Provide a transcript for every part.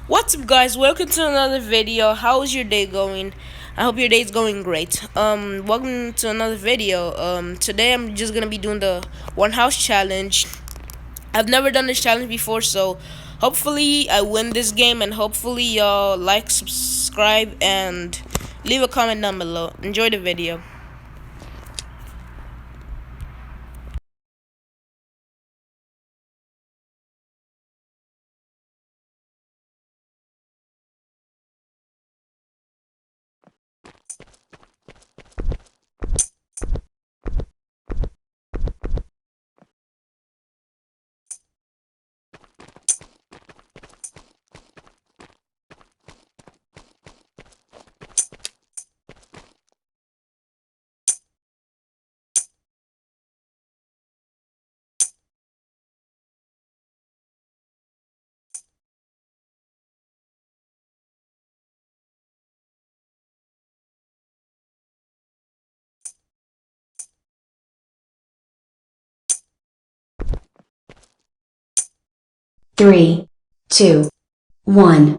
What's up, guys? Welcome to another video. How's your day going? I hope your day's going great. Welcome to another video. Today I'm just gonna be doing the one house challenge. I've never done this challenge before, so hopefully I win this game, and hopefully y'all like, subscribe, and leave a comment down below. Enjoy the video. Three, two, one.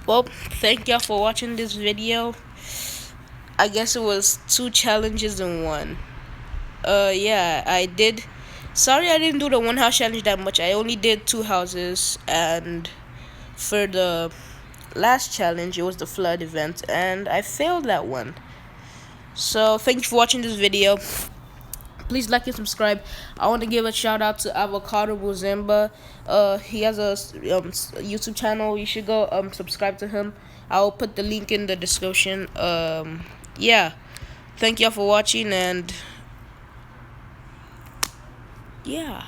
Well, thank y'all for watching this video. I guess it was 2 challenges in 1. Yeah, I did. Sorry, I didn't do the one house challenge that much. I only did 2 houses, and for the last challenge, it was the flood event, and I failed that one. So, thank you for watching this video. Please like and subscribe. I want to give a shout out to Avocado Muzimba. He has a YouTube channel. You should go subscribe to him. I'll put the link in the description. Yeah. Thank y'all for watching, and yeah.